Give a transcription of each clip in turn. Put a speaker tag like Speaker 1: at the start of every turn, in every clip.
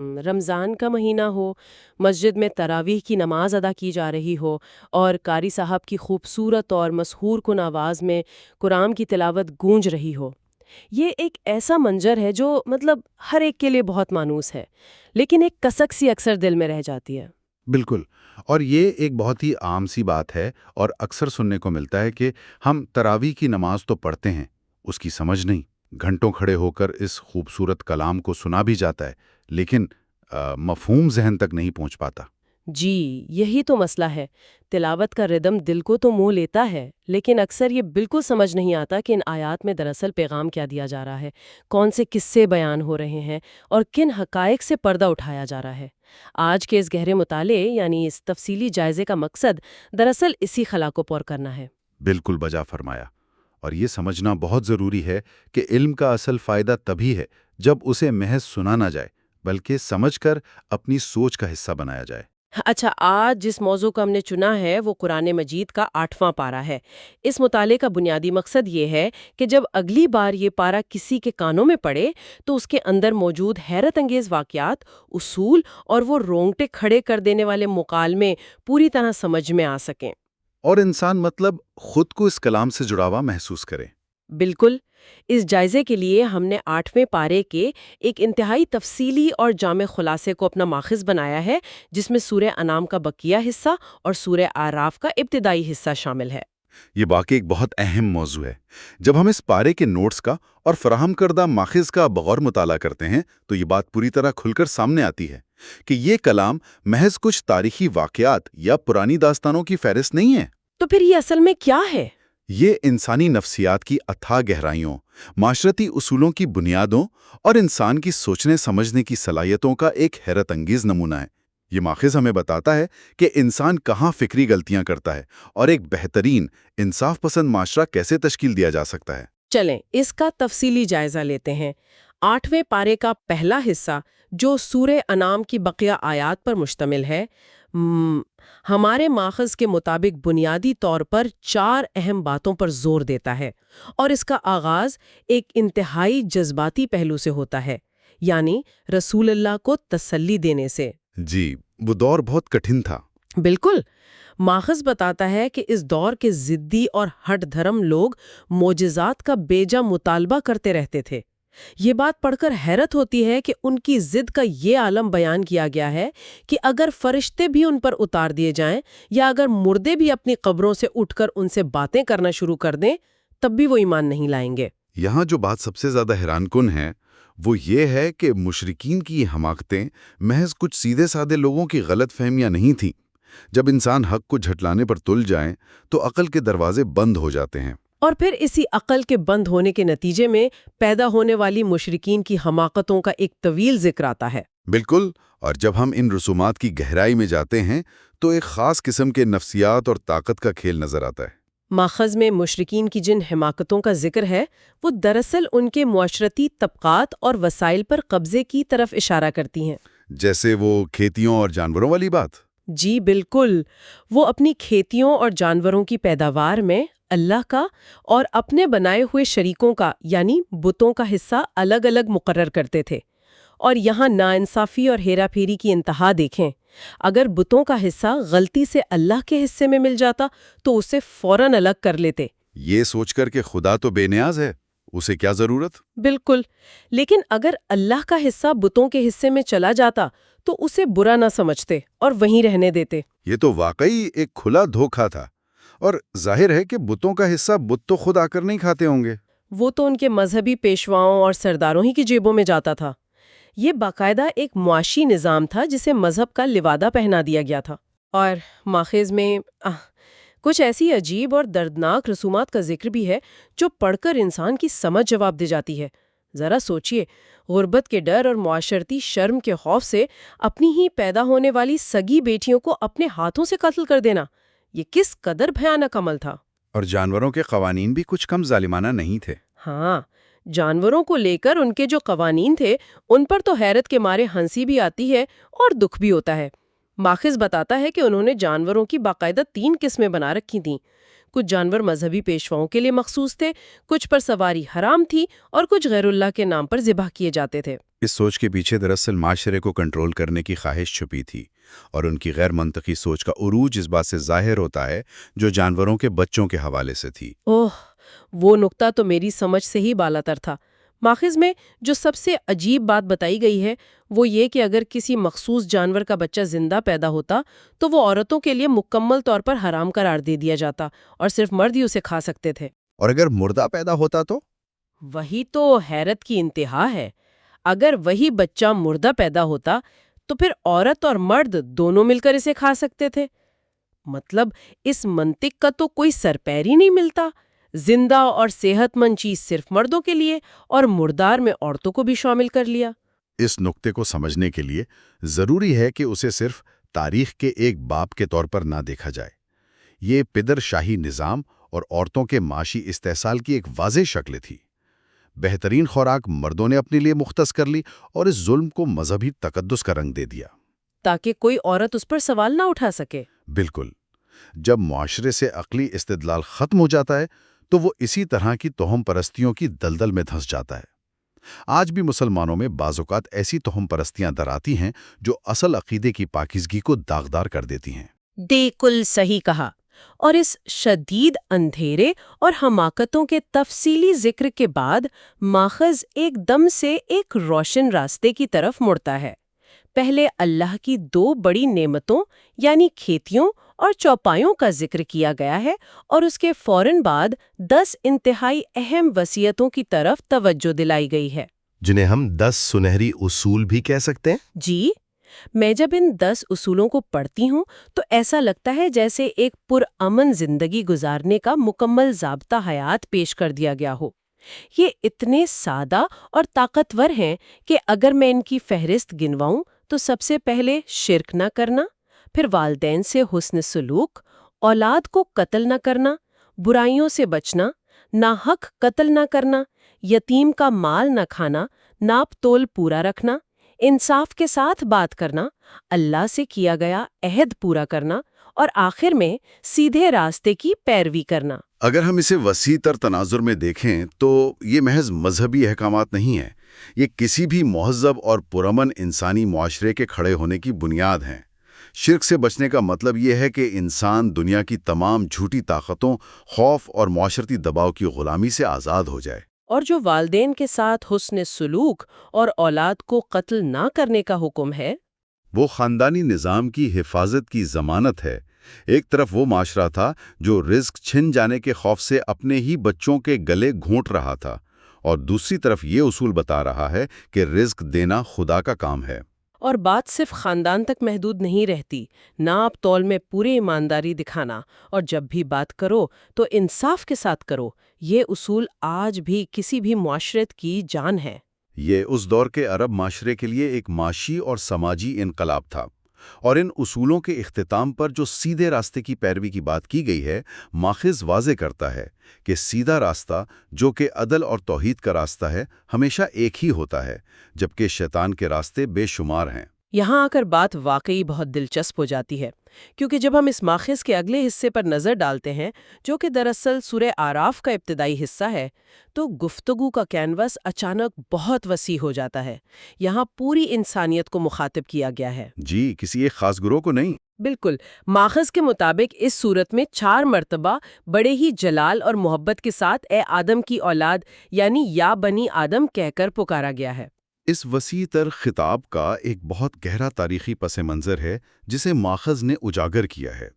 Speaker 1: رمضان کا مہینہ ہو، مسجد میں تراویح کی نماز ادا کی جا رہی ہو اور قاری صاحب کی خوبصورت اور مسحور کن آواز میں قرآن کی تلاوت گونج رہی ہو۔ یہ ایک ایسا منظر ہے جو ہر ایک کے لیے بہت مانوس ہے، لیکن ایک کسک سی اکثر دل میں رہ جاتی ہے۔
Speaker 2: بالکل، اور یہ ایک بہت ہی عام سی بات ہے اور اکثر سننے کو ملتا ہے کہ ہم تراویح کی نماز تو پڑھتے ہیں، اس کی سمجھ نہیں۔ گھنٹوں کھڑے ہو کر اس خوبصورت کلام کو سنا بھی جاتا ہے، لیکن مفہوم ذہن تک نہیں پہنچ پاتا۔
Speaker 1: جی، یہی تو مسئلہ ہے۔ تلاوت کا ردم دل کو تو موہ لیتا ہے، لیکن اکثر یہ بالکل سمجھ نہیں آتا کہ ان آیات میں دراصل پیغام کیا دیا جا رہا ہے، کون سے قصے بیان ہو رہے ہیں اور کن حقائق سے پردہ اٹھایا جا رہا ہے۔ آج کے اس گہرے مطالعے یعنی اس تفصیلی جائزے کا مقصد دراصل اسی خلا کو پور کرنا ہے۔
Speaker 2: بالکل بجا فرمایا، اور یہ سمجھنا بہت ضروری ہے کہ علم کا اصل فائدہ تبھی ہے جب اسے محض سنا نہ جائے، بلکہ سمجھ کر اپنی سوچ کا حصہ بنایا جائے۔
Speaker 1: اچھا، آج جس موضوع کا ہم نے چنا ہے وہ قرآن مجید کا 8واں پارہ ہے۔ اس مطالعے کا بنیادی مقصد یہ ہے کہ جب اگلی بار یہ پارہ کسی کے کانوں میں پڑے تو اس کے اندر موجود حیرت انگیز واقعات، اصول اور وہ رونگٹے کھڑے کر دینے والے مکالمے پوری طرح سمجھ میں آ سکیں۔
Speaker 2: اور انسان خود کو اس کلام سے جڑا ہوا محسوس کرے۔
Speaker 1: بالکل، اس جائزے کے لیے ہم نے 8ویں پارے کے ایک انتہائی تفصیلی اور جامع خلاصے کو اپنا ماخذ بنایا ہے، جس میں سورہ انعام کا بقیہ حصہ اور سورہ اعراف کا ابتدائی حصہ شامل ہے۔
Speaker 2: یہ واقعی ایک بہت اہم موضوع ہے۔ جب ہم اس پارے کے نوٹس کا اور فراہم کردہ ماخذ کا بغور مطالعہ کرتے ہیں تو یہ بات پوری طرح کھل کر سامنے آتی ہے کہ یہ کلام محض کچھ تاریخی واقعات یا پرانی داستانوں کی فہرست نہیں ہے۔
Speaker 1: تو پھر یہ اصل میں کیا ہے؟
Speaker 2: یہ انسانی نفسیات کی اتھاہ گہرائیوں، معاشرتی اصولوں کی بنیادوں اور انسان کی سوچنے سمجھنے کی صلاحیتوں کا ایک حیرت انگیز نمونہ ہے۔ یہ ماخذ ہمیں بتاتا ہے کہ انسان کہاں فکری غلطیاں کرتا ہے اور ایک بہترین، انصاف پسند معاشرہ کیسے تشکیل دیا جا سکتا ہے۔
Speaker 1: چلیں اس کا تفصیلی جائزہ لیتے ہیں۔ 8ویں پارے کا پہلا حصہ جو سورہ انعام کی بقیہ آیات پر مشتمل ہے، ہمارے ماخذ کے مطابق بنیادی طور پر 4 اہم باتوں پر زور دیتا ہے، اور اس کا آغاز ایک انتہائی جذباتی پہلو سے ہوتا ہے، یعنی رسول اللہ کو تسلی دینے سے۔
Speaker 2: جی، وہ دور بہت کٹھن تھا۔
Speaker 1: بالکل، ماخذ بتاتا ہے کہ اس دور کے ضدی اور ہٹ دھرم لوگ معجزات کا بیجا مطالبہ کرتے رہتے تھے۔ یہ بات پڑھ کر حیرت ہوتی ہے کہ ان کی ضد کا یہ عالم بیان کیا گیا ہے کہ اگر فرشتے بھی ان پر اتار دیے جائیں یا اگر مردے بھی اپنی قبروں سے اٹھ کر ان سے باتیں کرنا شروع کر دیں تب بھی وہ ایمان نہیں لائیں گے۔
Speaker 2: یہاں جو بات سب سے زیادہ حیران کن ہے وہ یہ ہے کہ مشرکین کی یہ حماقتیں محض کچھ سیدھے سادے لوگوں کی غلط فہمیاں نہیں تھیں۔ جب انسان حق کو جھٹلانے پر تل جائیں تو عقل کے دروازے بند ہو جاتے ہیں،
Speaker 1: اور پھر اسی عقل کے بند ہونے کے نتیجے میں پیدا ہونے والی مشرکین کی حماقتوں کا ایک طویل ذکر آتا ہے۔
Speaker 2: بالکل، اور جب ہم ان رسومات کی گہرائی میں جاتے ہیں تو ایک خاص قسم کے نفسیات اور طاقت کا کھیل نظر آتا ہے۔
Speaker 1: ماخذ میں مشرکین کی جن حماقتوں کا ذکر ہے وہ دراصل ان کے معاشرتی طبقات اور وسائل پر قبضے کی طرف اشارہ کرتی ہیں۔
Speaker 2: جیسے وہ کھیتیوں اور جانوروں والی بات۔
Speaker 1: جی بالکل، وہ اپنی کھیتیوں اور جانوروں کی پیداوار میں اللہ کا اور اپنے بنائے ہوئے شریکوں کا یعنی بتوں کا حصہ الگ الگ مقرر کرتے تھے، اور یہاں ناانصافی اور ہیرا پھیری کی انتہا دیکھیں۔ اگر بتوں کا حصہ غلطی سے اللہ کے حصے میں مل جاتا تو اسے فوراً الگ کر لیتے۔
Speaker 2: یہ سوچ کر کہ خدا تو بے نیاز ہے، اسے کیا ضرورت؟
Speaker 1: بالکل، لیکن اگر اللہ کا حصہ بتوں کے حصے میں چلا جاتا تو اسے برا نہ سمجھتے اور وہیں رہنے دیتے۔
Speaker 2: یہ تو واقعی ایک کھلا دھوکہ تھا، اور ظاہر ہے کہ بتوں کا حصہ بت تو خود آ کر نہیں کھاتے ہوں گے۔
Speaker 1: وہ تو ان کے مذہبی پیشواؤں اور سرداروں ہی کی جیبوں میں جاتا تھا۔ یہ باقاعدہ ایک معاشی نظام تھا جسے مذہب کا لبادہ پہنا دیا گیا تھا۔ اور ماخذ میں کچھ ایسی عجیب اور دردناک رسومات کا ذکر بھی ہے جو پڑھ کر انسان کی سمجھ جواب دے جاتی ہے۔ ذرا سوچئے، غربت کے ڈر اور معاشرتی شرم کے خوف سے اپنی ہی پیدا ہونے والی سگی بیٹیوں کو اپنے ہاتھوں سے قتل کر دینا، یہ کس قدر بھیانک عمل تھا۔
Speaker 2: اور جانوروں کے قوانین بھی کچھ کم ظالمانہ نہیں تھے۔
Speaker 1: ہاں، جانوروں کو لے کر ان کے جو قوانین تھے ان پر تو حیرت کے مارے ہنسی بھی آتی ہے اور دکھ بھی ہوتا ہے۔ ماخذ بتاتا ہے کہ انہوں نے جانوروں کی باقاعدہ 3 قسمیں بنا رکھی تھیں۔ کچھ جانور مذہبی پیشواؤں کے لیے مخصوص تھے، کچھ پر سواری حرام تھی اور کچھ غیر اللہ کے نام پر ذبح کیے جاتے تھے۔
Speaker 2: اس سوچ کے پیچھے دراصل معاشرے کو کنٹرول کرنے کی خواہش چھپی تھی، اور ان کی غیر منطقی سوچ کا عروج اس بات سے ظاہر ہوتا ہے جو جانوروں کے بچوں کے حوالے سے تھی۔
Speaker 1: اوہ، وہ نقطہ تو میری سمجھ سے ہی بالاتر تھا۔ ماخذ میں جو سب سے عجیب بات بتائی گئی ہے وہ یہ کہ اگر کسی مخصوص جانور کا بچہ زندہ پیدا ہوتا تو وہ عورتوں کے لیے مکمل طور پر حرام قرار دے دیا جاتا اور صرف مرد ہی اسے کھا سکتے تھے۔
Speaker 2: اور اگر مردہ پیدا ہوتا تو؟
Speaker 1: وہی تو حیرت کی انتہا ہے۔ اگر وہی بچہ مردہ پیدا ہوتا تو پھر عورت اور مرد دونوں مل کر اسے کھا سکتے تھے۔ مطلب اس منطق کا تو کوئی سر پیر ہی نہیں ملتا۔ زندہ اور صحت مند چیز صرف مردوں کے لیے اور مردار میں عورتوں کو بھی شامل کر لیا۔
Speaker 2: اس نقطے کو سمجھنے کے لیے ضروری ہے کہ اسے صرف تاریخ کے ایک باب کے طور پر نہ دیکھا جائے۔ یہ پدر شاہی نظام اور عورتوں کے معاشی استحصال کی ایک واضح شکل تھی۔ بہترین خوراک مردوں نے اپنے لیے مختص کر لی اور اس ظلم کو مذہبی تقدس کا رنگ دے دیا،
Speaker 1: تاکہ کوئی عورت اس پر سوال نہ اٹھا سکے۔
Speaker 2: بالکل۔ جب معاشرے سے عقلی استدلال ختم ہو جاتا ہے تو وہ اسی طرح کی توہم پرستیوں کی دلدل میں دھنس جاتا ہے۔ آج بھی مسلمانوں میں بعض اوقات ایسی توہم پرستیاں دراتی ہیں جو اصل عقیدے کی پاکیزگی کو داغدار کر دیتی ہیں۔
Speaker 1: بالکل صحیح کہا۔ اور اس شدید اندھیرے اور حماقتوں کے تفصیلی ذکر کے بعد ماخذ ایک دم سے ایک روشن راستے کی طرف مڑتا ہے۔ پہلے اللہ کی دو بڑی نعمتوں یعنی کھیتیوں اور چوپایوں کا ذکر کیا گیا ہے، اور اس کے فوراً بعد 10 انتہائی اہم وصیتوں کی طرف توجہ دلائی گئی ہے،
Speaker 3: جنہیں ہم 10 سنہری اصول بھی کہہ سکتے ہیں۔
Speaker 1: جی، میں جب ان 10 اصولوں کو پڑھتی ہوں تو ایسا لگتا ہے جیسے ایک پرامن زندگی گزارنے کا مکمل ضابطہ حیات پیش کر دیا گیا ہو۔ یہ اتنے سادہ اور طاقتور ہیں کہ اگر میں ان کی فہرست گنواؤں تو سب سے پہلے شرک نہ کرنا، پھر والدین سے حسن سلوک، اولاد کو قتل نہ کرنا، برائیوں سے بچنا، ناحق قتل نہ کرنا، یتیم کا مال نہ کھانا، ناپ تول پورا رکھنا، انصاف کے ساتھ بات کرنا، اللہ سے کیا گیا عہد پورا کرنا، اور آخر میں سیدھے راستے کی پیروی کرنا۔
Speaker 2: اگر ہم اسے وسیع تر تناظر میں دیکھیں تو یہ محض مذہبی احکامات نہیں ہیں، یہ کسی بھی مہذب اور پرامن انسانی معاشرے کے کھڑے ہونے کی بنیاد ہیں۔ شرک سے بچنے کا مطلب یہ ہے کہ انسان دنیا کی تمام جھوٹی طاقتوں، خوف اور معاشرتی دباؤ کی غلامی سے آزاد ہو جائے۔
Speaker 1: اور جو والدین کے ساتھ حسن سلوک اور اولاد کو قتل نہ کرنے کا حکم ہے،
Speaker 2: وہ خاندانی نظام کی حفاظت کی ضمانت ہے۔ ایک طرف وہ معاشرہ تھا جو رزق چھن جانے کے خوف سے اپنے ہی بچوں کے گلے گھونٹ رہا تھا، اور دوسری طرف یہ اصول بتا رہا ہے کہ رزق دینا خدا کا کام ہے۔
Speaker 1: اور بات صرف خاندان تک محدود نہیں رہتی، ناپ تول میں پوری ایمانداری دکھانا، اور جب بھی بات کرو تو انصاف کے ساتھ کرو، یہ اصول آج بھی کسی بھی معاشرت کی جان ہے۔
Speaker 2: یہ اس دور کے عرب معاشرے کے لیے ایک معاشی اور سماجی انقلاب تھا، اور ان اصولوں کے اختتام پر جو سیدھے راستے کی پیروی کی بات کی گئی ہے، ماخذ واضح کرتا ہے کہ سیدھا راستہ جو کہ عدل اور توحید کا راستہ ہے، ہمیشہ ایک ہی ہوتا ہے، جبکہ شیطان کے راستے بے شمار ہیں۔
Speaker 1: یہاں آ کر بات واقعی بہت دلچسپ ہو جاتی ہے، کیونکہ جب ہم اس ماخذ کے اگلے حصے پر نظر ڈالتے ہیں جو کہ دراصل سورہ اعراف کا ابتدائی حصہ ہے، تو گفتگو کا کینوس اچانک بہت وسیع ہو جاتا ہے۔ یہاں پوری انسانیت کو مخاطب کیا گیا ہے۔
Speaker 2: جی، کسی ایک خاص گروہ کو نہیں۔
Speaker 1: بالکل، ماخذ کے مطابق اس صورت میں 4 مرتبہ بڑے ہی جلال اور محبت کے ساتھ اے آدم کی اولاد یعنی یا بنی آدم کہہ کر پکارا گیا ہے۔
Speaker 2: اس وسیع تر خطاب کا ایک بہت گہرا تاریخی پس منظر ہے جسے ماخذ نے اجاگر کیا ہے۔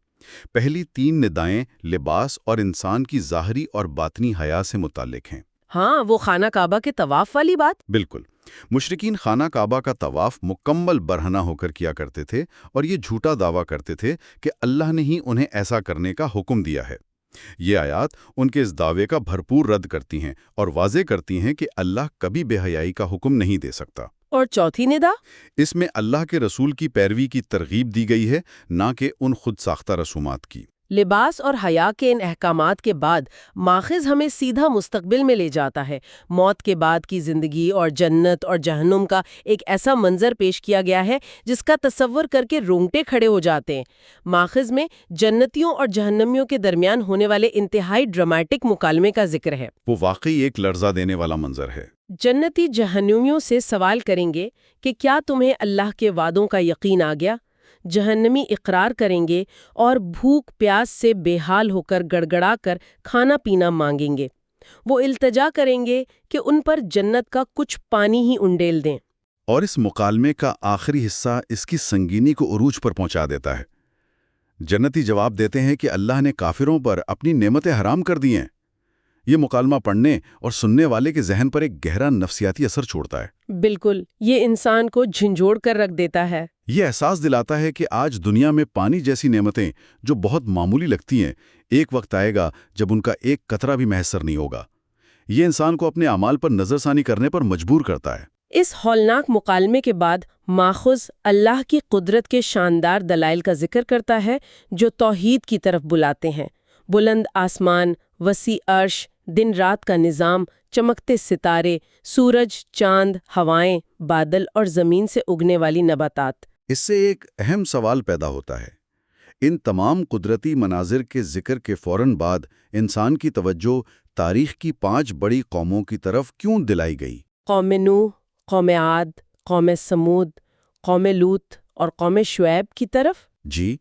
Speaker 2: پہلی 3 ندائیں لباس اور انسان کی ظاہری اور باطنی حیا سے متعلق ہیں۔
Speaker 1: ہاں، وہ خانہ کعبہ کے طواف والی بات۔
Speaker 2: بالکل، مشرکین خانہ کعبہ کا طواف مکمل برہنہ ہو کر کیا کرتے تھے، اور یہ جھوٹا دعویٰ کرتے تھے کہ اللہ نے ہی انہیں ایسا کرنے کا حکم دیا ہے۔ یہ آیات ان کے اس دعوے کا بھرپور رد کرتی ہیں اور واضح کرتی ہیں کہ اللہ کبھی بے حیائی کا حکم نہیں دے سکتا۔
Speaker 1: اور چوتھی ندا؟
Speaker 2: اس میں اللہ کے رسول کی پیروی کی ترغیب دی گئی ہے، نہ کہ ان خود ساختہ رسومات کی۔
Speaker 1: لباس اور حیا کے ان احکامات کے بعد ماخذ ہمیں سیدھا مستقبل میں لے جاتا ہے۔ موت کے بعد کی زندگی اور جنت اور جہنم کا ایک ایسا منظر پیش کیا گیا ہے جس کا تصور کر کے رونگٹے کھڑے ہو جاتے ہیں۔ ماخذ میں جنتیوں اور جہنمیوں کے درمیان ہونے والے انتہائی ڈراماٹک مکالمے کا ذکر ہے۔
Speaker 2: وہ واقعی ایک لرزہ دینے والا منظر ہے۔
Speaker 1: جنتی جہنمیوں سے سوال کریں گے کہ کیا تمہیں اللہ کے وعدوں کا یقین آ گیا؟ جہنمی اقرار کریں گے اور بھوک پیاس سے بے حال ہو کر گڑگڑا کر کھانا پینا مانگیں گے۔ وہ التجا کریں گے کہ ان پر جنت کا کچھ پانی ہی انڈیل دیں۔
Speaker 2: اور اس مکالمے کا آخری حصہ اس کی سنگینی کو عروج پر پہنچا دیتا ہے۔ جنتی جواب دیتے ہیں کہ اللہ نے کافروں پر اپنی نعمتیں حرام کر دی ہیں۔ یہ مکالمہ پڑھنے اور سننے والے کے ذہن پر ایک گہرا نفسیاتی اثر چھوڑتا ہے۔
Speaker 1: بالکل، یہ انسان کو جھنجھوڑ کر رکھ دیتا ہے۔
Speaker 2: یہ احساس دلاتا ہے کہ آج دنیا میں پانی جیسی نعمتیں جو بہت معمولی لگتی ہیں، ایک وقت آئے گا جب ان کا ایک قطرہ بھی میسر نہیں ہوگا۔ یہ انسان کو اپنے اعمال پر نظر ثانی کرنے پر مجبور کرتا ہے۔
Speaker 1: اس ہولناک مکالمے کے بعد ماخذ اللہ کی قدرت کے شاندار دلائل کا ذکر کرتا ہے جو توحید کی طرف بلاتے ہیں۔ بلند آسمان، وسیع عرش، دن رات کا نظام، چمکتے ستارے، سورج، چاند، ہوائیں، بادل اور زمین سے اگنے والی نباتات۔
Speaker 2: اس سے ایک اہم سوال پیدا ہوتا ہے۔ ان تمام قدرتی مناظر کے ذکر کے فوراً بعد انسان کی توجہ تاریخ کی 5 بڑی قوموں کی طرف کیوں دلائی گئی؟
Speaker 1: قوم نوح، قوم عاد، قوم سمود، قوم لوط اور قوم شعیب کی طرف؟
Speaker 2: جی،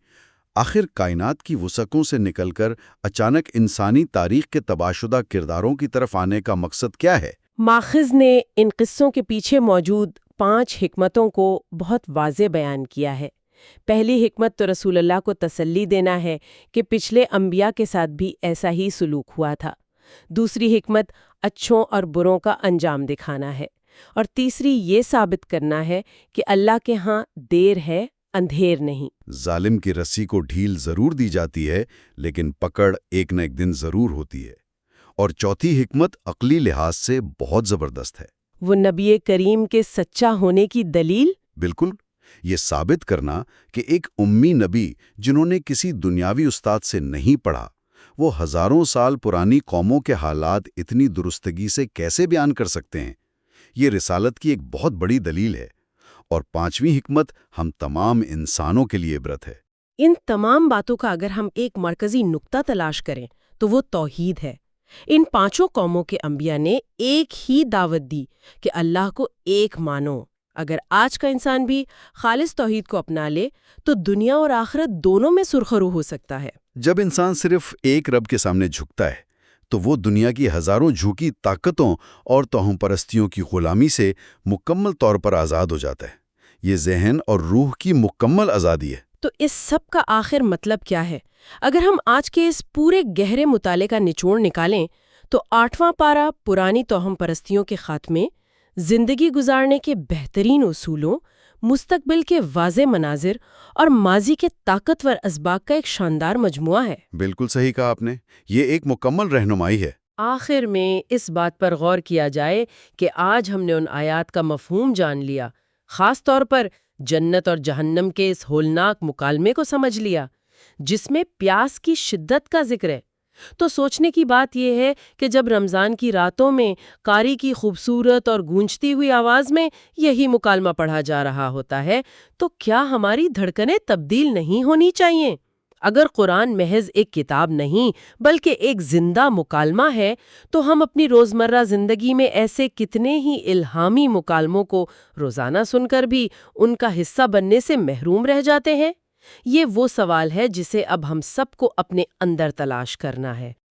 Speaker 2: آخر کائنات کی وسعتوں سے نکل کر اچانک انسانی تاریخ کے تباہ شدہ کرداروں کی طرف آنے کا مقصد کیا ہے؟
Speaker 1: ماخذ نے ان قصوں کے پیچھے موجود 5 حکمتوں کو بہت واضح بیان کیا ہے۔ پہلی حکمت تو رسول اللہ کو تسلی دینا ہے کہ پچھلے انبیاء کے ساتھ بھی ایسا ہی سلوک ہوا تھا۔ دوسری حکمت اچھوں اور بروں کا انجام دکھانا ہے، اور تیسری یہ ثابت کرنا ہے کہ اللہ کے ہاں دیر ہے، اندھیر نہیں۔
Speaker 2: ظالم کی رسی کو ڈھیل ضرور دی جاتی ہے، لیکن پکڑ ایک نہ ایک دن ضرور ہوتی ہے۔ اور چوتھی حکمت عقلی لحاظ سے بہت زبردست ہے۔
Speaker 1: وہ نبی کریم کے سچا ہونے کی دلیل؟
Speaker 2: بالکل، یہ ثابت کرنا کہ ایک امی نبی جنہوں نے کسی دنیاوی استاد سے نہیں پڑھا، وہ ہزاروں سال پرانی قوموں کے حالات اتنی درستگی سے کیسے بیان کر سکتے ہیں، یہ رسالت کی ایک بہت بڑی دلیل ہے۔ اور 5ویں حکمت ہم تمام انسانوں کے لیے عبرت ہے۔
Speaker 1: ان تمام باتوں کا اگر ہم ایک مرکزی نقطہ تلاش کریں تو وہ توحید ہے۔ ان 5 قوموں کے انبیاء نے ایک ہی دعوت دی کہ اللہ کو ایک مانو۔ اگر آج کا انسان بھی خالص توحید کو اپنا لے تو دنیا اور آخرت دونوں میں سرخرو ہو سکتا ہے۔
Speaker 2: جب انسان صرف ایک رب کے سامنے جھکتا ہے تو وہ دنیا کی ہزاروں جھوکی طاقتوں اور توہم پرستیوں کی غلامی سے مکمل طور پر آزاد ہو جاتا ہے۔ یہ ذہن اور روح کی مکمل آزادی ہے۔
Speaker 1: تو اس سب کا آخر مطلب کیا ہے؟ اگر ہم آج کے اس پورے گہرے مطالعے کا نچوڑ نکالیں تو 8واں پارہ پرانی توہم پرستیوں کے خاتمے، زندگی گزارنے کے بہترین اصولوں، مستقبل کے واضح مناظر اور ماضی کے طاقتور اسباق کا ایک شاندار مجموعہ ہے۔
Speaker 2: بالکل صحیح کہا آپ نے، یہ ایک مکمل رہنمائی ہے۔
Speaker 1: آخر میں اس بات پر غور کیا جائے کہ آج ہم نے ان آیات کا مفہوم جان لیا، خاص طور پر جنت اور جہنم کے اس ہولناک مکالمے کو سمجھ لیا جس میں پیاس کی شدت کا ذکر ہے، تو سوچنے کی بات یہ ہے کہ جب رمضان کی راتوں میں قاری کی خوبصورت اور گونجتی ہوئی آواز میں یہی مکالمہ پڑھا جا رہا ہوتا ہے تو کیا ہماری دھڑکنیں تبدیل نہیں ہونی چاہیے؟ اگر قرآن محض ایک کتاب نہیں بلکہ ایک زندہ مکالمہ ہے تو ہم اپنی روزمرہ زندگی میں ایسے کتنے ہی الہامی مکالموں کو روزانہ سن کر بھی ان کا حصہ بننے سے محروم رہ جاتے ہیں۔ یہ وہ سوال ہے جسے اب ہم سب کو اپنے اندر تلاش کرنا ہے۔